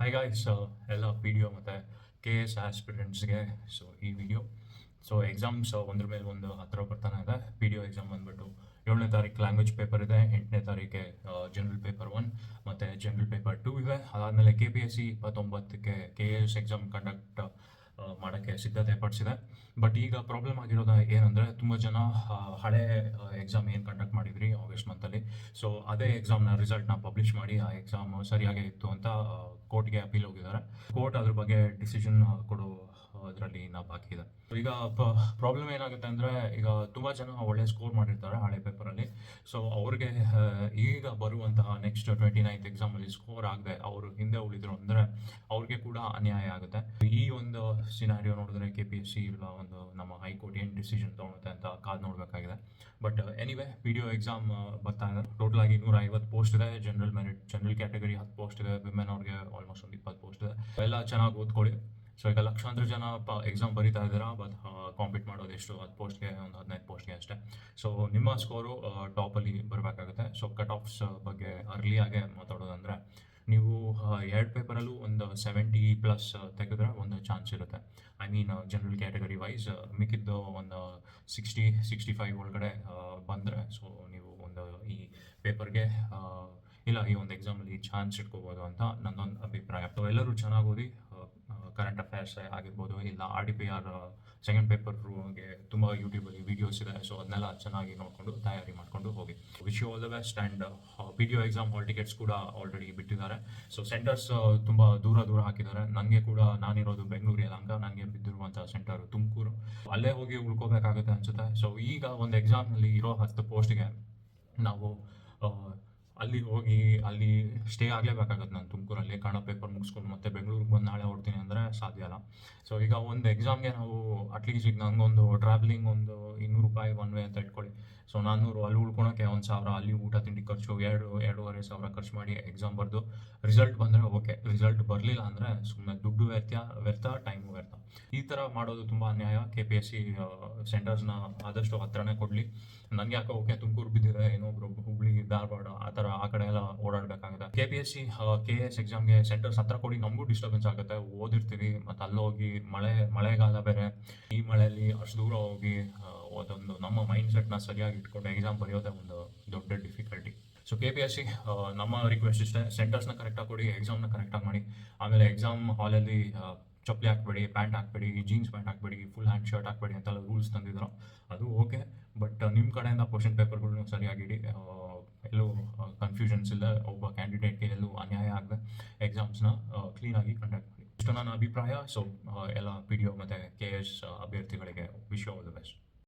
Hi guys, ಎಲ್ಲ P D O ಮತ್ತು K S ಆಸ್ಪಿರೆಂಟ್ಸ್ಗೆ ಈ ವಿಡಿಯೋ ಎಕ್ಸಾಮ್ಸ್ ಒಂದ್ರ ಮೇಲೆ ಒಂದು ಹತ್ತಿರ ಬರ್ತಾನೆ ಇದೆ. ಪಿ ಡಿ ಒ ಎಕ್ಸಾಮ್ ಬಂದುಬಿಟ್ಟು 7ನೇ ತಾರೀಕು ಲ್ಯಾಂಗ್ವೇಜ್ ಪೇಪರ್ ಇದೆ, 8ನೇ ತಾರೀಕಿಗೆ ಜನರಲ್ ಪೇಪರ್ 1 ಮತ್ತು ಜನರಲ್ ಪೇಪರ್ 2 ಇದೆ. ಅದಾದಮೇಲೆ KPSC 29ಕ್ಕೆ KS ಎಕ್ಸಾಮ್ ಕಂಡಕ್ಟ್ ಮಾಡೋಕ್ಕೆ ಸಿದ್ಧತೆ ಪಡಿಸಿದೆ. ಬಟ್ ಈಗ ಪ್ರಾಬ್ಲಮ್ ಆಗಿರೋದು ಏನಂದರೆ, ತುಂಬ ಜನ ಹಳೆ ಎಕ್ಸಾಮ್ ಏನು ಕಂಡಕ್ಟ್ ಮಾಡಿದ್ರಿ ಆಗಸ್ಟ್ ಮಂತಲ್ಲಿ, ಅದೇ ಎಕ್ಸಾಮ್ನ ರಿಸಲ್ಟ್ನ ಪಬ್ಲಿಷ್ ಮಾಡಿ ಆ ಎಕ್ಸಾಮ್ ಸರಿಯಾಗೇ ಇತ್ತು ಅಂತ ಕೋರ್ಟ್ಗೆ ಅಪೀಲ್ ಹೋಗಿದ್ದಾರೆ. ಕೋರ್ಟ್ ಅದ್ರ ಬಗ್ಗೆ ಡಿಸಿಷನ್ ಕೊಡೋ ಅದರಲ್ಲಿ ಬಾಕಿ ಇದೆ. ಈಗ ಪ್ರಾಬ್ಲಮ್ ಏನಾಗುತ್ತೆ ಅಂದರೆ, ಈಗ ತುಂಬ ಜನ ಒಳ್ಳೆ ಸ್ಕೋರ್ ಮಾಡಿರ್ತಾರೆ ಹಳೆ ಪೇಪರಲ್ಲಿ. ಅವ್ರಿಗೆ ಈಗ ಬರುವಂತಹ ನೆಕ್ಸ್ಟ್ 29th ಎಕ್ಸಾಮಲ್ಲಿ ಸ್ಕೋರ್ ಆಗದೆ ಅವರು ಹಿಂದೆ ಉಳಿದ್ರು ಅಂದರೆ ಅವ್ರಿಗೆ ಕೂಡ ಅನ್ಯಾಯ ಆಗುತ್ತೆ. ಈ ಒಂದು ಸಿನಾರಿಯೋ ನೋಡಿದ್ರೆ KPSC ಇಲ್ಲ ಒಂದು ನಮ್ಮ ಹೈಕೋರ್ಟ್ ಏನು ಡಿಸಿಷನ್ ತೊಗೊಳುತ್ತೆ ಅಂತ ಕಾದು ನೋಡಬೇಕಾಗಿದೆ. ಬಟ್ ಎನಿವೆ, PDO ಎಕ್ಸಾಮ್ ಬರ್ತಾ ಇದೆ. ಟೋಟಲ್ ಆಗಿ 250 ಪೋಸ್ಟ್ ಇದೆ. General merit, general category 10 post ಇದೆ. ವಿಮೆನ್ ಅವ್ರಿಗೆ ಆಲ್ಮೋಸ್ಟ್ ಒಂದು 20 ಪೋಸ್ಟ್ ಇದೆ. ಎಲ್ಲ ಚೆನ್ನಾಗಿ ಓದ್ಕೊಳ್ಳಿ. ಈಗ ಲಕ್ಷಾಂತರ ಜನ ಎಕ್ಸಾಮ್ ಬರೀತಾ ಇದ್ದೀರಾ, ಬಟ್ ಕಾಂಪೀಟ್ ಮಾಡೋದು ಎಷ್ಟು 10 ಪೋಸ್ಟ್ಗೆ, ಒಂದು 15 ಪೋಸ್ಟ್ಗೆ ಅಷ್ಟೇ. ನಿಮ್ಮ ಸ್ಕೋರು ಟಾಪಲ್ಲಿ ಬರಬೇಕಾಗುತ್ತೆ. ಕಟ್ ಆಫ್ಸ್ ಬಗ್ಗೆ ಅರ್ಲಿಯಾಗೆ ಮಾತಾಡೋದಂದರೆ, ನೀವು 2 ಪೇಪರಲ್ಲೂ ಒಂದು 70+ ತೆಗೆದ್ರೆ ಒಂದು ಚಾನ್ಸ್ ಇರುತ್ತೆ. I mean general category wise. ಮಿಕ್ಕಿದ್ದು ಒಂದು 60-65 ಒಳಗಡೆ ಬಂದರೆ ನೀವು ಒಂದು ಈ ಪೇಪರ್ಗೆ ಇಲ್ಲ ಈ ಒಂದು ಎಕ್ಸಾಮಲ್ಲಿ ಚಾನ್ಸ್ ಇಟ್ಕೋಬೋದು ಅಂತ ನನ್ನೊಂದು ಅಭಿಪ್ರಾಯ. ಎಲ್ಲರೂ ಚೆನ್ನಾಗಿ ಓದಿ, ಕರೆಂಟ್ ಅಫೇರ್ಸ್ ಆಗಿರ್ಬೋದು, ಇಲ್ಲ RDPR ಸೆಕೆಂಡ್ ಪೇಪರ್ಗೆ ತುಂಬ ಯೂಟ್ಯೂಬಲ್ಲಿ ವೀಡಿಯೋಸ್ ಇದೆ. ಅದನ್ನೆಲ್ಲ ಚೆನ್ನಾಗಿ ನೋಡಿಕೊಂಡು ತಯಾರಿ ಮಾಡಿಕೊಂಡು ಹೋಗಿ. Wish you all the best. And PDO exam hall tickets ಕೂಡ ಆಲ್ರೆಡಿ ಬಿಟ್ಟಿದ್ದಾರೆ. ಸೆಂಟರ್ಸ್ ತುಂಬ ದೂರ ಹಾಕಿದ್ದಾರೆ. ನನಗೆ ಕೂಡ, ನಾನಿರೋದು ಬೆಂಗಳೂರು ಯಲಹಂಕ, ನನಗೆ ಬಿದ್ದಿರುವಂಥ ಸೆಂಟರ್ ತುಮಕೂರು. ಅಲ್ಲೇ ಹೋಗಿ ಉಳ್ಕೋಬೇಕಾಗುತ್ತೆ ಅನಿಸುತ್ತೆ. ಈಗ ಒಂದು ಎಕ್ಸಾಮ್ನಲ್ಲಿ ಇರೋ 10 ಪೋಸ್ಟ್ಗೆ ನಾವು ಅಲ್ಲಿ ಹೋಗಿ ಅಲ್ಲಿ ಸ್ಟೇ ಆಗಲೇಬೇಕಾಗತ್ತೆ. ನಾನು ತುಮಕೂರಲ್ಲಿ ಕನ್ನಡ ಪೇಪರ್ ಮುಗಿಸ್ಕೊಂಡು ಮತ್ತೆ ಬೆಂಗಳೂರಿಗೆ ಬಂದು ನಾಳೆ ಹೊಡ್ತೀನಿ ಅಂದರೆ ಸಾಧ್ಯ ಅಲ್ಲ. ಈಗ ಒಂದು ಎಕ್ಸಾಮ್ಗೆ ನಾವು ಅಟ್ಲೀಸ್ಟ್ ಈಗ ನನಗೊಂದು ಟ್ರಾವೆಲಿಂಗ್ ಒಂದು 200 ರೂಪಾಯಿ ಒನ್ ವೇ ಅಂತ ಇಟ್ಕೊಳ್ಳಿ. 400 ಅಲ್ಲಿ ಉಳ್ಕೊಳಕ್ಕೆ 1000, ಅಲ್ಲಿ ಊಟ ತಿಂಡಿ ಖರ್ಚು 2-2.5 ಸಾವಿರ ಖರ್ಚು ಮಾಡಿ ಎಕ್ಸಾಮ್ ಬರೆದು ರಿಸಲ್ಟ್ ಬಂದರೆ ಓಕೆ. ರಿಸಲ್ಟ್ ಬರಲಿಲ್ಲ ಅಂದರೆ ಸುಮ್ಮನೆ ದುಡ್ಡು ವ್ಯರ್ಥ, ಟೈಮು ವ್ಯರ್ಥ. ಈ ಥರ ಮಾಡೋದು ತುಂಬ ಅನ್ಯಾಯ. KPSC ಸೆಂಟರ್ಸ್ನ ಆದಷ್ಟು ಹತ್ರನೇ ಕೊಡಲಿ. ನನಗೆ ಯಾಕೋ ಓಕೆ ತುಮಕೂರು ಬಿದ್ದಿದೆ, ಇನ್ನೊಬ್ರು ಹುಬ್ಳಿ, ಧಾರವಾಡ ಆ ಕಡೆ ಎಲ್ಲ ಓಡಾಡಬೇಕಾಗುತ್ತೆ. KPSC KS ಎಕ್ಸಾಮ್ಗೆ ಸೆಂಟರ್ಸ್ ಹತ್ರ ಕೊಡಿ. ನಮಗೂ ಡಿಸ್ಟರ್ಬೆನ್ಸ್ ಆಗುತ್ತೆ. ಓದಿರ್ತೀವಿ ಮತ್ತು ಅಲ್ಲೋಗಿ ಮಳೆಗಾಲ ಬೇರೆ, ಈ ಮಳೆಯಲ್ಲಿ ಅಷ್ಟು ದೂರ ಹೋಗಿ ಅದೊಂದು ನಮ್ಮ ಮೈಂಡ್ ಸೆಟ್ನ ಸರಿಯಾಗಿ ಇಟ್ಕೊಂಡು ಎಕ್ಸಾಮ್ ಬರೆಯೋದೇ ಒಂದು ದೊಡ್ಡ ಡಿಫಿಕಲ್ಟಿ. KPSC ನಮ್ಮ ರಿಕ್ವೆಸ್ಟ್ ಇಷ್ಟೇ, ಸೆಂಟರ್ಸ್ನ ಕರೆಕ್ಟಾಗಿ ಕೊಡಿ, ಎಕ್ಸಾಮ್ನ ಕರೆಕ್ಟಾಗಿ ಮಾಡಿ. ಆಮೇಲೆ ಎಕ್ಸಾಮ್ ಹಾಲಲ್ಲಿ ಚಪ್ಪಲಿ ಹಾಕಬೇಡಿ, ಪ್ಯಾಂಟ್ ಹಾಕಬೇಡಿ, ಜೀನ್ಸ್ ಪ್ಯಾಂಟ್ ಹಾಕಬೇಡಿ, ಫುಲ್ ಹ್ಯಾಂಡ್ ಶರ್ಟ್ ಹಾಕಬೇಡಿ ಅಂತೆಲ್ಲ ರೂಲ್ಸ್ ತಂದಿದ್ರು. ಅದು ಓಕೆ. ಬಟ್ ನಿಮ್ಮ ಕಡೆಯಿಂದ ಕ್ವಶನ್ ಪೇಪರ್ಗಳನ್ನೂ ಸರಿಯಾಗಿಡಿ. ಎಲ್ಲೂ ಕನ್ಫ್ಯೂಷನ್ಸ್ ಇಲ್ಲ, ಒಬ್ಬ ಕ್ಯಾಂಡಿಡೇಟ್ಗೆ ಎಲ್ಲೂ ಅನ್ಯಾಯ ಆಗದೆ ಎಕ್ಸಾಮ್ಸ್ನ ಕ್ಲೀನಾಗಿ ಕಂಡಕ್ಟ್ ಮಾಡಿ. ಇಷ್ಟು ನನ್ನ ಅಭಿಪ್ರಾಯ. ಎಲ್ಲ PDO ಮತ್ತು KS ಅಭ್ಯರ್ಥಿಗಳಿಗೆ wish you all the best.